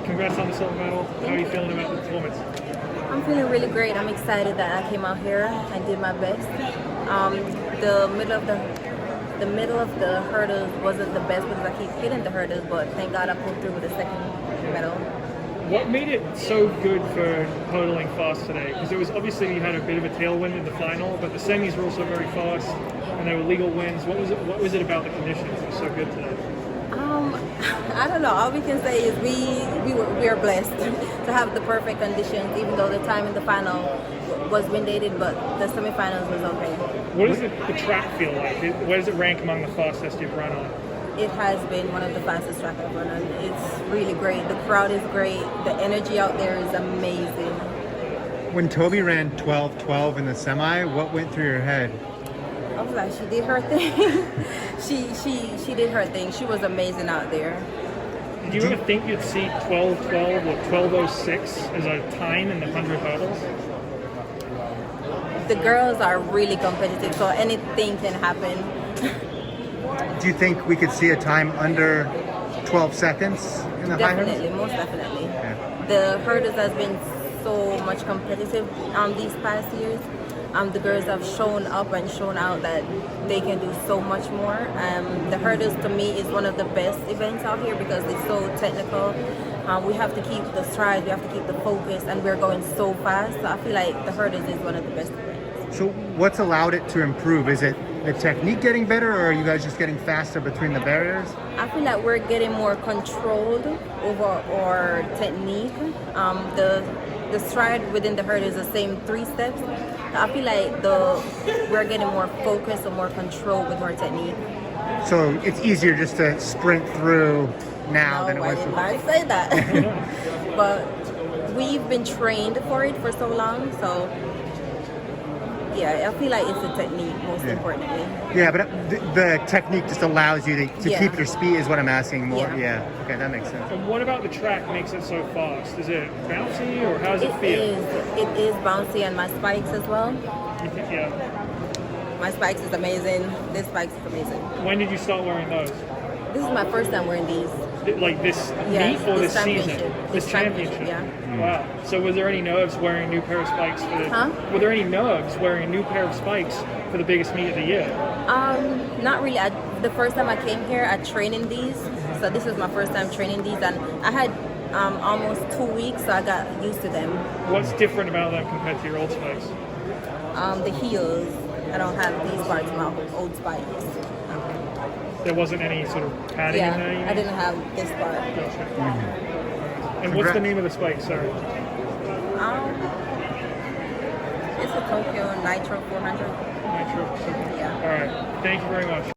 congrats on the silver medal. How are you feeling about the performance? I'm feeling really great. I'm excited that I came out here and did my best. The middle of the hurdles wasn't the best because I keep hitting the hurdles, but thank God I pulled through with the second medal. What made it so good for hurdling fast today? Because it was obviously you had a bit of a tailwind in the final, but the semis were also very fast, and they were legal wins. What was it about the conditions that was so good today? I don't know. All we can say is we are blessed to have the perfect conditions, even though the time in the final was mandated, but the semifinals was okay. What does the track feel like? Where does it rank among the fastest you've run on? It has been one of the fastest track I've run on. It's really great. The crowd is great. The energy out there is amazing. When Toby ran 12:12 in the semi, what went through your head? I was like, she did her thing. she did her thing. She was amazing out there. Did you ever think you'd see 12:12 or 12:06 as a time in the 100 hurdles? The girls are really competitive, so anything can happen. Do you think we could see a time under 12 seconds in the high hurdles? Definitely, most definitely. Yeah. The hurdles has been so much competitive these past years. The girls have shown up and shown out that they can do so much more. The hurdles to me is one of the best events out here because it's so technical. We have to keep the stride, we have to keep the focus, and we're going so fast. So I feel like the hurdles is one of the best events. So what's allowed it to improve? Is it the technique getting better, or are you guys just getting faster between the barriers? I feel like we're getting more controlled over our technique. The stride within the hurdle is the same 3 steps. I feel like we're getting more focus and more control with our technique. So it's easier just to sprint through now than it was before. I didn't say that. But we've been trained for it for so long, so yeah, I feel like it's the technique most importantly. Yeah, but the technique just allows you to Yeah. keep your speed is what I'm asking more. Yeah. Okay, that makes sense. And what about the track makes it so fast? Is it bouncy or how does it feel? It is bouncy, and my spikes as well. Yeah. My spikes is amazing. This spikes is amazing. When did you start wearing those? This is my first time wearing these. Like this Yes, meet or this season? championship. This championship. Yeah. Wow. So was there any nerves wearing a new pair of spikes for the? Huh? Were there any nerves wearing a new pair of spikes for the biggest meet of the year? Not really. The first time I came here, I trained in these. So this is my first time training these, and I had almost 2 weeks, so I got used to them. What's different about them compared to your old spikes? The heels, I don't have these parts in my old spikes. There wasn't any sort of padding in there? Yeah, I didn't have this part. Gotcha. And what's the name of the spike? Sorry. It's a Tokyo Nitro 400. Nitro. Yeah. All right. Thank you very much.